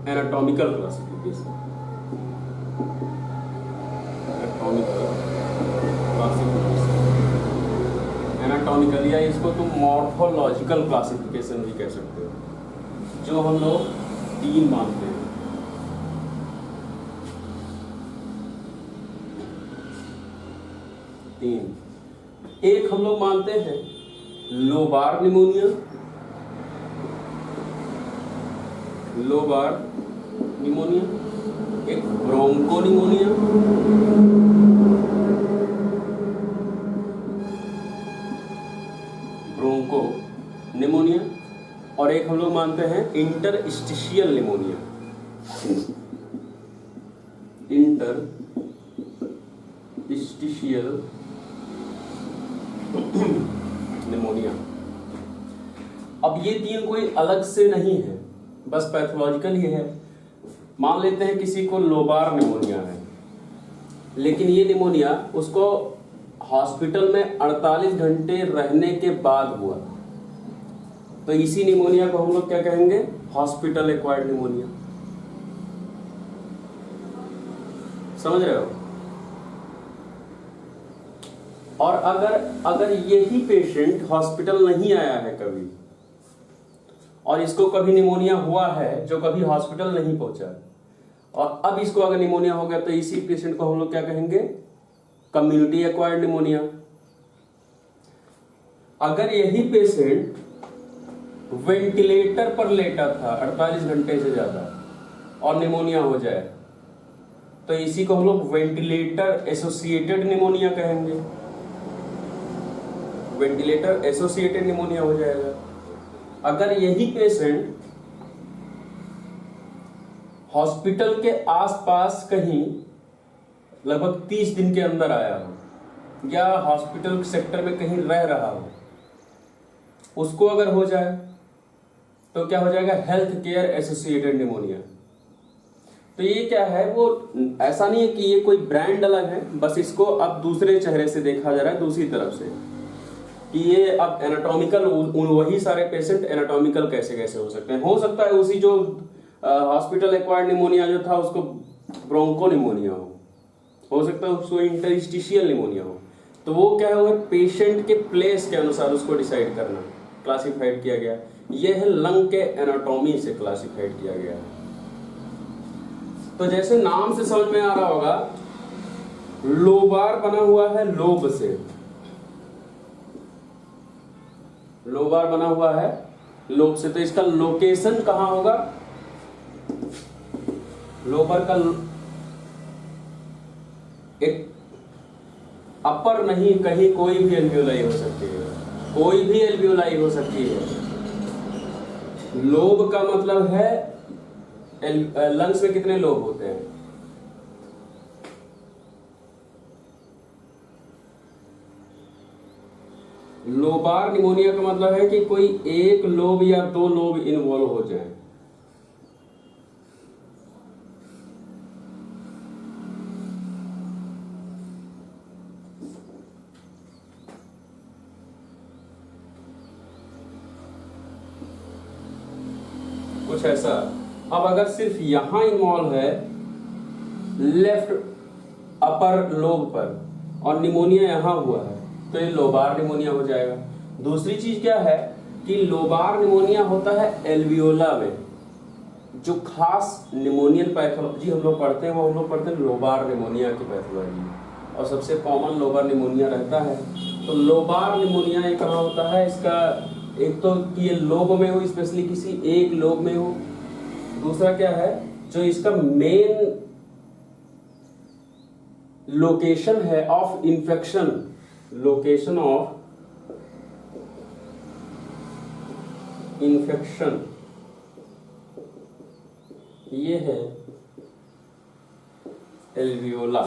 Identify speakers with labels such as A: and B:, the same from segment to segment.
A: Anatomical classification, anatomical classification, anatomical या इसको तुम मॉर्फोलॉजिकल क्लासिफिकेशन भी कह सकते हो, जो हम लोग 3 मानते हैं। एक हम लोग मानते हैं लोबार निमोनिया, लोबार निमोनिया, एक ब्रोंको निमोनिया, ब्रोंको निमोनिया, और एक हम लोग मानते हैं इंटरस्टिशियल निमोनिया, इंटरस्टिशियल निमोनिया। अब ये 3 कोई अलग से नहीं है, बस पैथोलॉजिकल ही है। मान लेते हैं किसी को लोबार निमोनिया है, लेकिन ये निमोनिया उसको हॉस्पिटल में 48 घंटे रहने के बाद हुआ, तो इसी निमोनिया को हम लोग क्या कहेंगे? Hospital acquired pneumonia. समझ रहे हो? और अगर यही पेशेंट हॉस्पिटल नहीं आया है कभी, और इसको कभी निमोनिया हुआ है जो कभी हॉस्पिटल नहीं पहुंचा, और अब इसको अगर निमोनिया हो गया, तो इसी पेशेंट को हम लोग क्या कहेंगे? Community acquired pneumonia. अगर यही पेशेंट वेंटिलेटर पर लेटा था 48 घंटे से ज्यादा और निमोनिया हो जाए, तो इसी को हम लोग वेंटिलेटर एसोसिएटेड निमोनिया कहेंगे। वेंटिलेटर एसोसिएटेड निमोनिया हो जाएगा। अगर यही पेशेंट हॉस्पिटल के आसपास कहीं लगभग 30 दिन के अंदर आया हो, या हॉस्पिटल सेक्टर में कहीं रह रहा हो, उसको अगर हो जाए तो क्या हो जाएगा? Health care associated pneumonia. तो ये क्या है? वो ऐसा नहीं है कि ये कोई ब्रांड अलग है, बस इसको अब दूसरे चेहरे से देखा जा रहा है, दूसरी तरफ से, कि ये अब एनाटॉमिकल, वही सारे पेशेंट एनाटॉमिकल कैसे कैसे हो सकते हैं। हो सकता है उसी जो हॉस्पिटल एक्वायर्ड निमोनिया जो था उसको ब्रोंको निमोनिया हो सकता है उसको इंटरस्टिशियल निमोनिया हो। तो वो क्या होगा? पेशेंट के प्लेस के अनुसार उसको डिसाइड करना, क्लासिफाइड किया गया। ये है लंग के एनाटॉमी से क्लासिफाइड किया गया। तो जैसे नाम से समझ में आ रहा होगा, लोबार बना हुआ है लोब से, लोबार बना हुआ है लोब से, तो इसका लोकेशन कहां होगा? लोबार का एक अपर नहीं, कहीं कोई भी एल्वियोलाई हो सकती है, कोई भी एल्वियोलाई हो सकती है। लोब का मतलब है लंग्स में कितने लोब होते हैं? लोबार निमोनिया का मतलब है कि कोई एक लोब या 2 लोब इन्वॉल्व हो जाए। कुछ ऐसा। अब अगर सिर्फ यहां इन्वॉल्व है लेफ्ट अपर लोब पर और निमोनिया यहां हुआ है, तो ये लोबार निमोनिया हो जाएगा। दूसरी चीज क्या है कि लोबार निमोनिया होता है एल्वियोला में। जो खास निमोनियल पैथोलॉजी हम लोग पढ़ते हैं वो हम लोग पढ़ते हैं लोबार निमोनिया की पैथोलॉजी, और सबसे कॉमन लोबार निमोनिया रहता है। तो लोबार निमोनिया ये कहाँ होता है? इसका एक तो कि ये लोब में हो, स्पेशली किसी एक लोब में हो। दूसरा क्या है, जो इसका मेन लोकेशन है of infection, location of infection, ये है एल्वियोला।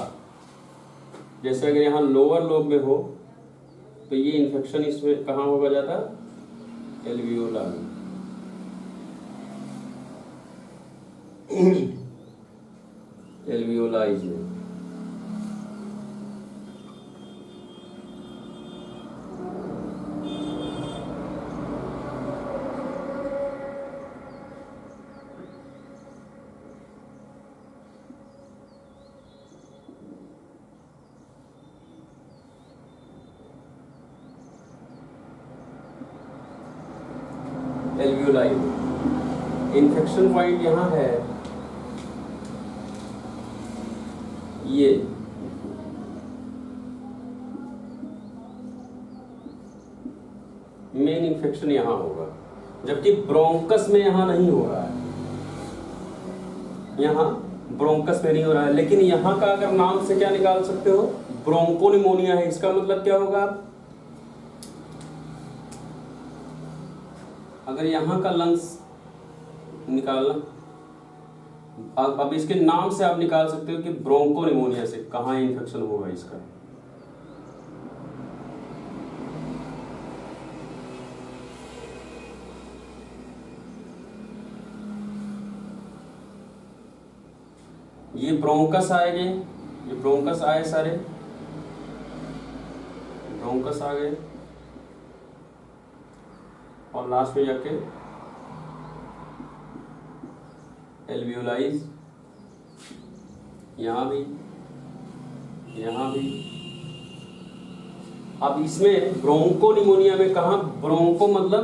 A: जैसे अगर यहाँ लोअर लोब में हो तो ये इन्फेक्शन इसमें कहाँ होगा जाता? एल्वियोला में। एल्वियोलाइज में। एल्वियोलाई में। इन्फेक्शन पॉइंट यहाँ है, ये मेन इन्फेक्शन यहाँ होगा, जबकि ब्रोंकस में यहाँ नहीं हो रहा है, यहाँ ब्रोंकस में नहीं हो रहा है। लेकिन यहाँ का अगर नाम से क्या निकाल सकते हो, ब्रोंकोनिमोनिया है। इसका मतलब क्या होगा, अगर यहाँ का लंग्स निकालना, अब इसके नाम से आप निकाल सकते हो कि ब्रोंकोनिमोनिया से कहाँ इन्फेक्शन होगा इसका। ये ब्रोंकस आएंगे, ये ब्रोंकस आए सारे, ब्रोंकस आ गए और लास्ट में जाके एल्वियोलाइज, यहाँ भी, यहाँ भी। अब इसमें ब्रोंकोनिमोनिया में कहा, ब्रोंको मतलब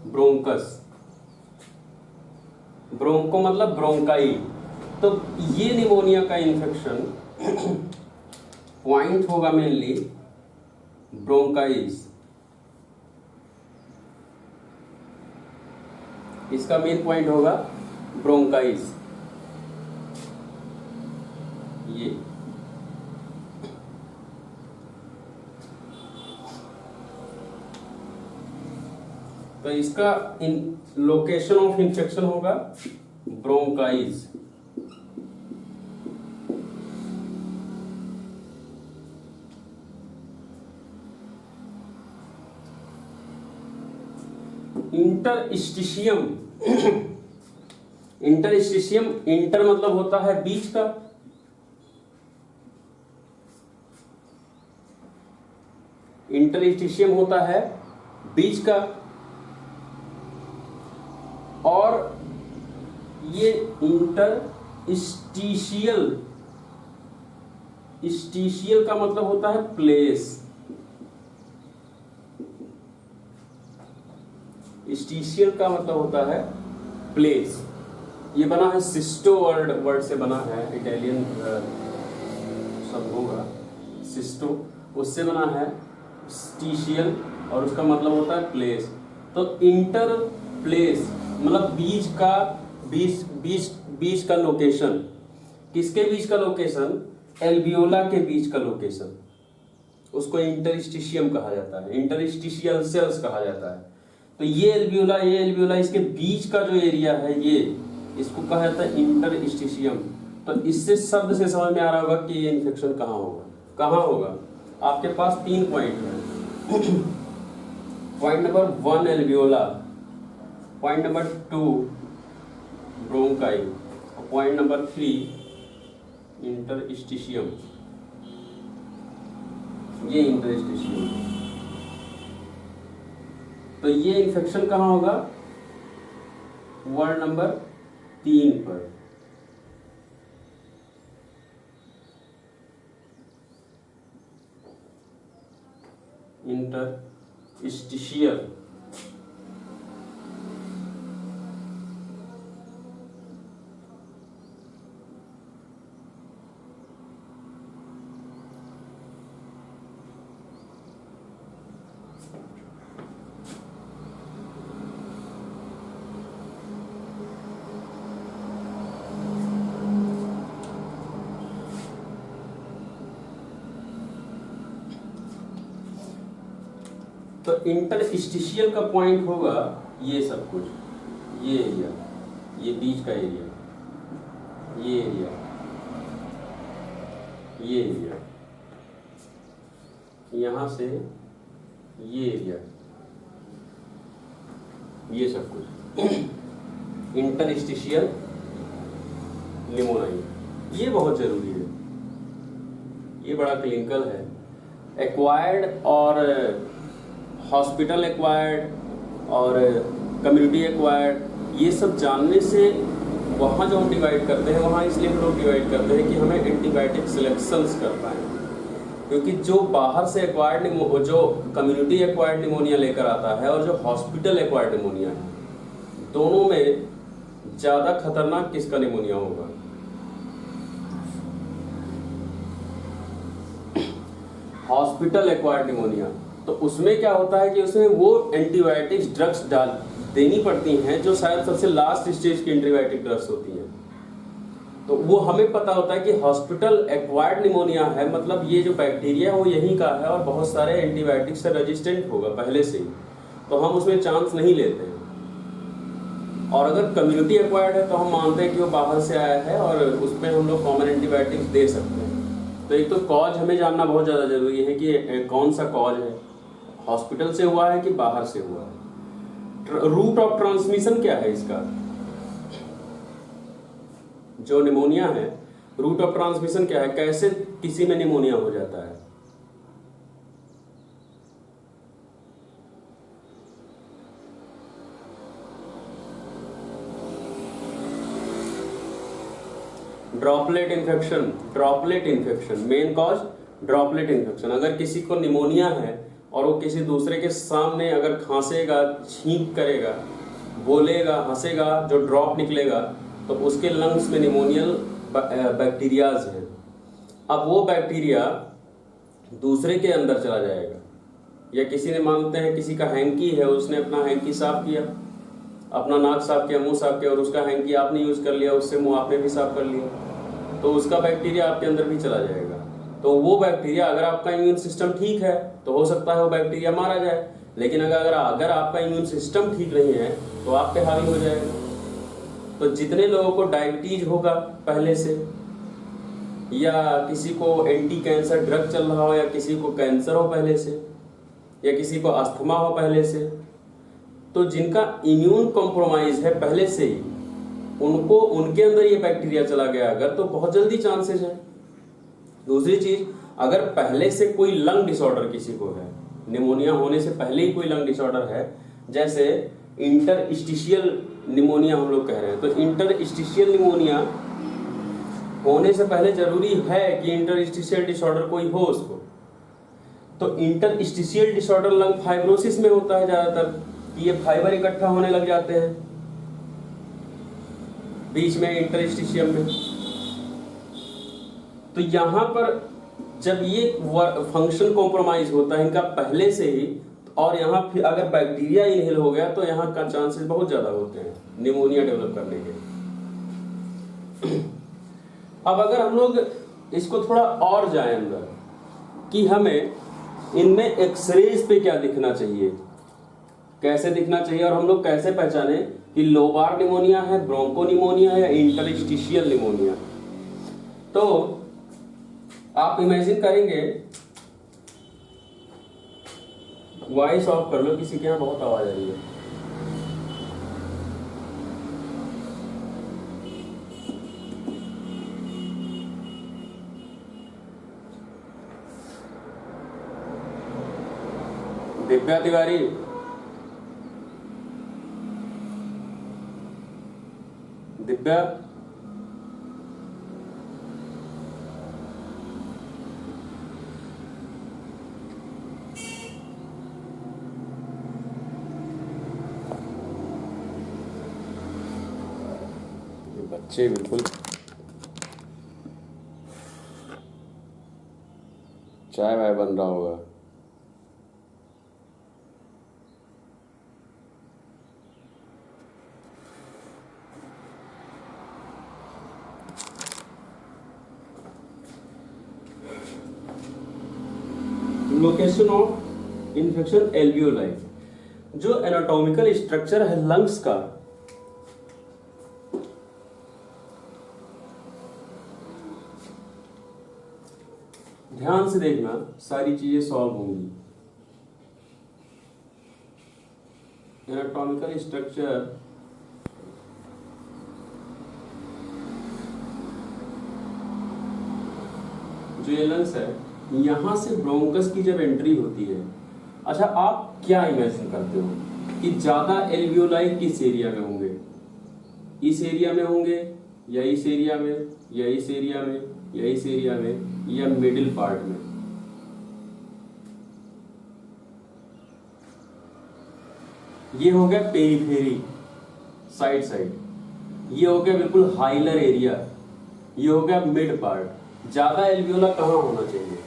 A: ब्रोंकस, ब्रोंको मतलब ब्रोंकाई। तो ये निमोनिया का इन्फेक्शन पॉइंट होगा मेनली ब्रोंकाइस, इसका मेन पॉइंट होगा ब्रोंकाइस। ये तो इसका लोकेशन ऑफ इन्फेक्शन होगा ब्रोंकाइस। इंटरस्टिशियम, इंटरस्टिशियम, इंटर मतलब होता है बीच का, इंटरस्टिशियम होता है बीच का, और ये इंटरस्टिशियल, स्टिशियल का मतलब होता है प्लेस, स्टिशियल का मतलब होता है प्लेस। ये बना है सिस्टो वर्ड से बना है, इटालियन सब होगा, सिस्टो उससे बना है, स्टिशियल, और उसका मतलब होता है प्लेस। तो इंटर प्लेस मतलब बीच का, बीच का लोकेशन, किसके बीच का लोकेशन, एल्वियोला के बीच का लोकेशन, उसको इंटरस्टिशियम कहा जाता है, इंटरस्टिशियल सेल्स कहा जाता है। तो ये एल्वियोला, इसके बीच का जो एरिया है ये, इसको कहा जाता है इंटरस्टिशियम। तो इससे शब्द से समझ में आ रहा होगा कि ये इन्फेक्शन कहाँ होगा, कहाँ होगा। आपके पास 3 पॉइंट है। Point number 1 alveola, point number 2 bronchi, और पॉइंट नंबर 3 इंटरस्टिशियम। ये इंटरस्टिशियम, तो ये इन्फेक्शन कहाँ होगा, वर्ड नंबर 3 पर। इंटरस्टिशियल, तो इंटरस्टिशियल का पॉइंट होगा ये सब कुछ, ये एरिया, ये बीच का एरिया, ये एरिया, ये एरिया, यहां से ये एरिया, ये सब कुछ इंटरस्टिशियल निमोनिया। ये बहुत जरूरी है, ये बड़ा क्लिनिकल है। एक्वायर्ड और हॉस्पिटल एक्वायर्ड और कम्युनिटी एक्वायर्ड, ये सब जानने से वहाँ जो हम डिवाइड करते हैं, वहाँ इसलिए हम लोग डिवाइड करते हैं कि हमें एंटीबायोटिक सिलेक्शंस कर पाएँ। क्योंकि जो बाहर से एक्वायर्ड, जो कम्युनिटी एक्वायर्ड निमोनिया लेकर आता है और जो हॉस्पिटल एक्वायर्ड निमोनिया है, दोनों में ज्यादा खतरनाक किसका निमोनिया होगा? Hospital acquired pneumonia. तो उसमें क्या होता है कि उसमें वो एंटीबायोटिक्स ड्रग्स देनी पड़ती हैं जो शायद सबसे लास्ट स्टेज की एंटीबायोटिक ड्रग्स होती हैं। तो वो हमें पता होता है कि हॉस्पिटल एक्वायर्ड निमोनिया है, मतलब ये जो बैक्टीरिया है वो यहीं का है और बहुत सारे एंटीबायोटिक से रेजिस्टेंट होगा पहले से ही, तो हम उसमें चांस नहीं लेते हैं। और अगर कम्युनिटी एक्वायर्ड है तो हम मानते हैं कि वो बाहर से आया है और उसमें हम लोग कॉमन एंटीबायोटिक्स दे सकते हैं। तो एक तो कॉज हमें जानना बहुत ज़्यादा जरूरी है कि कौन सा कॉज है, हॉस्पिटल से हुआ है कि बाहर से हुआ है। रूट ऑफ ट्रांसमिशन क्या है इसका? जो निमोनिया है, रूट ऑफ ट्रांसमिशन क्या है, कैसे किसी में निमोनिया हो जाता है? Droplet infection. Droplet infection main cause droplet infection. अगर किसी को निमोनिया है और वो किसी दूसरे के सामने अगर खांसेगा, छींक करेगा, बोलेगा, हंसेगा, जो ड्रॉप निकलेगा तो उसके लंग्स में निमोनियल बैक्टीरियाज हैं। अब वो बैक्टीरिया दूसरे के अंदर चला जाएगा, या किसी ने मानते हैं किसी का हैंकी है, उसने अपना हैंकी साफ किया, अपना नाक साफ किया, मुंह साफ किया और उसका हैंकी आपने यूज कर लिया, उससे मुंह आपने भी साफ कर लिया, तो उसका बैक्टीरिया आपके अंदर भी चला जाएगा। तो वो बैक्टीरिया, अगर आपका इम्यून सिस्टम ठीक है तो हो सकता है वो बैक्टीरिया मारा जाए, लेकिन अगर आपका इम्यून सिस्टम ठीक नहीं है तो आप पे हावी हो जाएगा। तो जितने लोगों को डायबिटीज होगा पहले से, या किसी को एंटी कैंसर ड्रग चल रहा हो, या किसी को कैंसर हो पहले से, या किसी को अस्थमा हो पहले से, तो जिनका इम्यून कॉम्प्रोमाइज है पहले से ही, उनको उनके अंदर ये बैक्टीरिया चला गया अगर, तो बहुत जल्दी चांसेस है। दूसरी चीज, अगर पहले से कोई लंग डिसऑर्डर किसी को है, निमोनिया होने से पहले ही कोई लंग डिसऑर्डर है, जैसे इंटरस्टिशियल निमोनिया हम लोग कह रहे हैं, तो इंटरस्टिशियल निमोनिया होने से पहले जरूरी है कि इंटरस्टिशियल डिसऑर्डर कोई हो उसको। तो इंटरस्टिशियल डिसऑर्डर लंग फाइब्रोसिस में होता है ज्यादातर, कि ये फाइबर इकट्ठा होने लग जाते हैं बीच में इंटरस्टिशियम में। तो यहां पर जब ये फंक्शन कॉम्प्रोमाइज होता है इनका पहले से ही, और यहाँ फिर अगर बैक्टीरिया इनहेल हो गया तो यहाँ का चांसेस बहुत ज्यादा होते हैं निमोनिया डेवलप करने के। अब अगर हम लोग इसको थोड़ा और जाए अंदर कि हमें इनमें एक्सरेज पे क्या दिखना चाहिए, कैसे दिखना चाहिए, और हम लोग कैसे पहचाने कि लोबार निमोनिया है, ब्रोंको निमोनिया है या इंटरस्टिशियल निमोनिया। तो आप इमेजिन करेंगे, वॉइस ऑफ कर लो, किसी के यहाँ बहुत आवाज आ रही है। दिव्या तिवारी, दिव्या, बच्चे बिल्कुल चाय वाय बन रहा होगा। लोकेशन ऑफ इन्फेक्शन एल्वियोलाई, जो एनाटॉमिकल स्ट्रक्चर है लंग्स का, ध्यान से देखना, सारी चीजें सॉल्व होंगी। एनाटॉमिकल स्ट्रक्चर जो ये लंग्स है, यहां से ब्रोंकस की जब एंट्री होती है, अच्छा आप क्या इमेजिन करते हो कि ज्यादा एल्वियोलाई किस एरिया में होंगे? इस एरिया में होंगे, या इस एरिया में, या इस एरिया में, या इस एरिया में, या मिडिल पार्ट में? ये हो गया पेरीफेरी, साइड साइड, ये हो गया बिल्कुल हाइलर एरिया, ये हो गया मिड पार्ट। ज्यादा एल्वियोला कहाँ होना चाहिए?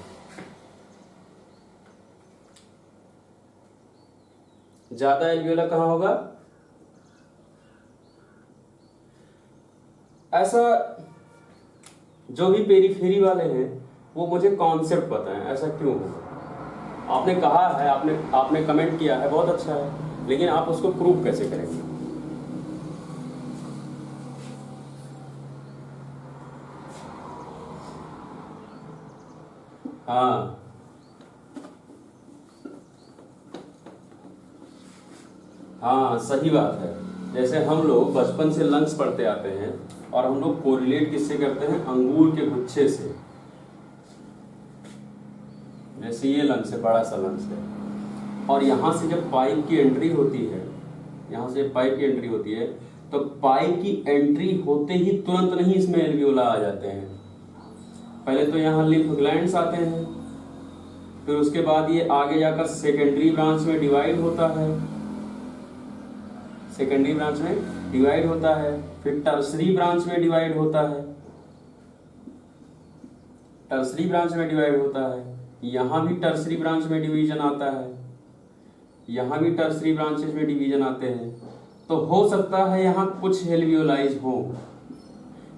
A: ज्यादा एल्वियोला कहाँ होगा? ऐसा जो भी पेरीफेरी वाले हैं वो मुझे कॉन्सेप्ट पता है ऐसा क्यों होगा। आपने कहा है, आपने कमेंट किया है, बहुत अच्छा है, लेकिन आप उसको प्रूव कैसे करेंगे? हाँ, हाँ सही बात है। जैसे हम लोग बचपन से लंग्स पढ़ते आते हैं और हम लोग कोरिलेट किससे करते हैं? अंगूर के गुच्छे से। जैसे ये लंग्स है, बड़ा सा लंग्स है, और यहाँ से जब पाइप की एंट्री होती है, यहाँ से पाइप की एंट्री होती है, तो पाइप की एंट्री होते ही तुरंत नहीं इसमें एल्वियोला आ जाते हैं। पहले तो यहाँ लिम्फ ग्लैंड्स आते हैं, फिर उसके बाद ये आगे जाकर सेकेंडरी ब्रांच में डिवाइड होता है, सेकेंडरी ब्रांच में डिवाइड होता है, फिर टर्सरी ब्रांच में डिवाइड होता है, टर्सरी ब्रांच में डिवाइड होता है, यहाँ भी टर्सरी ब्रांच में डिवीजन आता है, यहाँ भी टर्सरी ब्रांचेस में डिवीजन आते हैं। तो हो सकता है यहाँ कुछ एल्वियोलाइज हो,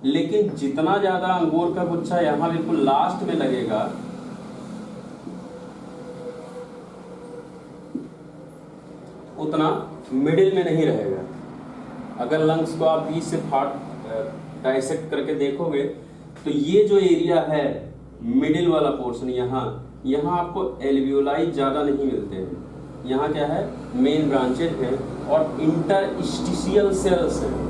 A: लेकिन जितना ज्यादा अंगूर का गुच्छा यहाँ बिल्कुल लास्ट में लगेगा, उतना मिडिल में नहीं रहेगा। अगर लंग्स को आप बीच से डाइसेक्ट करके देखोगे तो ये जो एरिया है मिडिल वाला पोर्शन, यहाँ आपको एल्वियोलाई ज्यादा नहीं मिलते हैं। यहाँ क्या है? मेन ब्रांचेज है और इंटरस्टिशियल सेल्स हैं।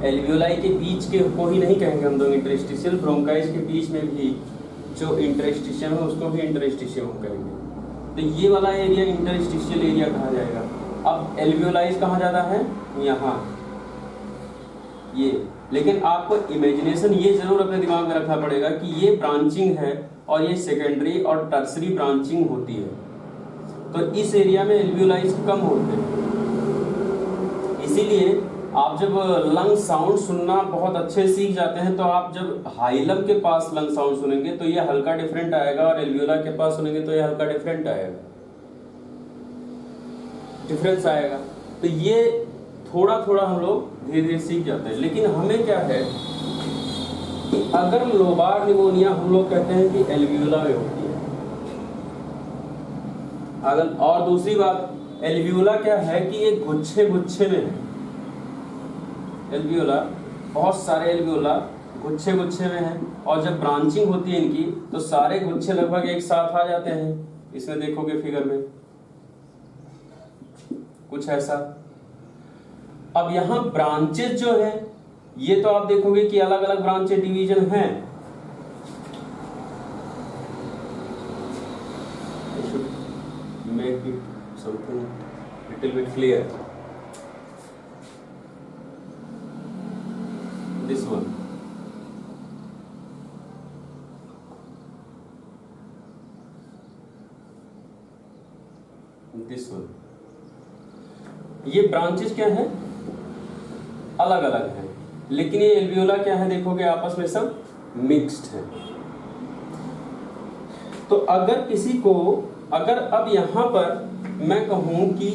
A: एल्वियोलाई के बीच के को ही नहीं कहेंगे हम लोग इंटरस्टिशियल, ब्रोंकाइज के बीच में भी जो इंटरस्टिशियम है उसको भी इंटरस्टिशियम कहेंगे। तो ये वाला एरिया इंटरस्टिशियल एरिया कहा जाएगा। अब एल्वियोलाइज कहाँ ज्यादा है? यहाँ, ये। लेकिन आपको इमेजिनेशन ये जरूर अपने दिमाग में रखना पड़ेगा कि ये ब्रांचिंग है और ये सेकेंडरी और टर्सरी ब्रांचिंग होती है, तो इस एरिया में एल्वियोलाइज कम होते हैं। इसीलिए आप जब लंग साउंड सुनना बहुत अच्छे सीख जाते हैं, तो आप जब हाइलम के पास लंग साउंड सुनेंगे तो ये हल्का डिफरेंट आएगा, और एल्वियोला के पास सुनेंगे तो ये हल्का डिफरेंट आएगा, डिफरेंस आएगा। तो ये थोड़ा थोड़ा हम लोग धीरे धीरे सीख जाते हैं। लेकिन हमें क्या है कि अगर लोबार निमोनिया हम लोग कहते हैं कि एल्वियोला में होती है, अगर, और दूसरी बात, एल्वियोला क्या है कि ये गुच्छे गुच्छे में है। एल्वियोला, बहुत सारे एल्वियोला गुच्छे गुच्छे में है, और जब ब्रांचिंग होती है इनकी तो सारे गुच्छे लगभग एक साथ आ जाते हैं। इसमें देखोगे फिगर में कुछ ऐसा। अब यहाँ ब्रांचेस जो है, ये तो आप देखोगे कि अलग अलग ब्रांचेस डिवीजन हैं। Make it something little bit clear. This one. This one. ये ब्रांचेस क्या है? अलग अलग है, लेकिन ये एल्वियोला क्या है? देखोगे आपस में सब मिक्स्ड है। तो अगर किसी को, अगर अब यहां पर मैं कहूं कि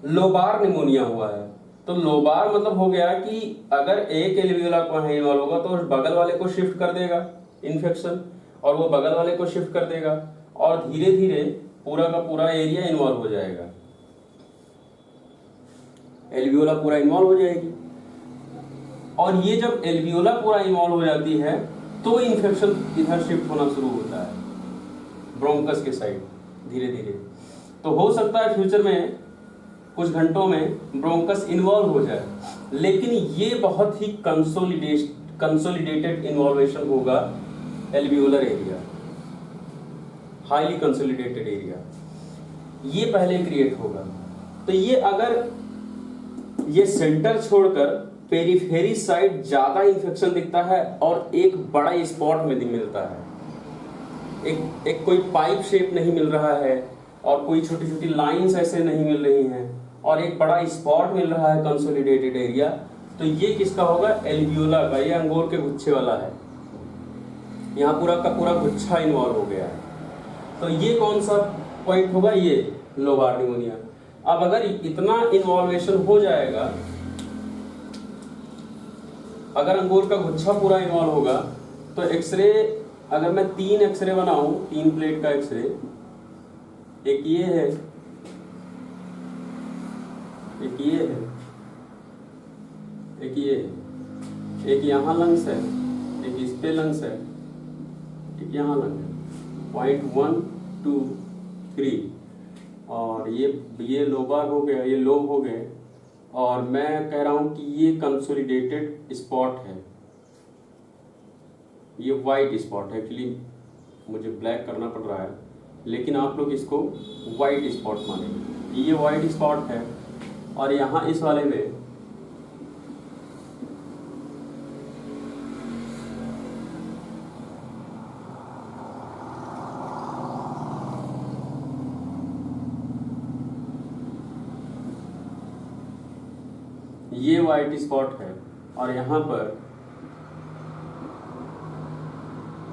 A: लोबार निमोनिया हुआ है, तो लोबार मतलब हो गया कि अगर एक एल्वियोला को इन्वॉल्व होगा तो उस बगल वाले को शिफ्ट कर देगा इन्फेक्शन, और वो बगल वाले को शिफ्ट कर देगा, और धीरे धीरे पूरा का पूरा एरिया इन्वॉल्व हो जाएगा, एल्वियोला पूरा इन्वॉल्व हो जाएगी। और ये जब एल्वियोला पूरा इन्वॉल्व हो जाती है तो इन्फेक्शन इधर शिफ्ट होना शुरू होता है ब्रोंकस के साइड धीरे धीरे। तो हो सकता है फ्यूचर में कुछ घंटों में ब्रोंकस इन्वॉल्व हो जाए, लेकिन ये बहुत ही कंसोलिडेटेड इन्वॉल्वेशन होगा alveolar area, highly consolidated area, ये पहले क्रिएट होगा। तो ये अगर ये सेंटर छोड़कर पेरिफेरी साइड ज्यादा इन्फेक्शन दिखता है और एक बड़ा स्पॉट में मिलता है, एक कोई पाइप शेप नहीं मिल रहा है, और कोई छोटी छोटी लाइंस ऐसे नहीं मिल रही हैं, और एक बड़ा स्पॉट मिल रहा है कंसोलिडेटेड एरिया, तो ये किसका होगा? एल्वियोला का। ये अंगूर के गुच्छे वाला है, यहाँ पूरा का पूरा गुच्छा इन्वॉल्व हो गया है। तो ये कौन सा पॉइंट होगा? ये लोबार निमोनिया। अब अगर इतना इन्वॉल्वेशन हो जाएगा, अगर अंगूर का गुच्छा पूरा इन्वॉल्व होगा, तो एक्सरे, अगर मैं 3 एक्सरे बनाऊं, 3 प्लेट का एक्सरे, एक ये है, एक ये है, एक ये है, एक यहाँ लंग्स है, एक इस पे लंग्स है, एक यहाँ लंग है, पॉइंट 1 2 3, और ये लोबार हो गया, ये लोब हो गए, और मैं कह रहा हूँ कि ये कंसोलिडेटेड स्पॉट है, ये वाइट स्पॉट है। एक्चुअली मुझे ब्लैक करना पड़ रहा है, लेकिन आप लोग इसको वाइट स्पॉट मानेंगे। ये वाइट स्पॉट है, और यहाँ इस वाले में ये वाइट स्पॉट है, और यहाँ पर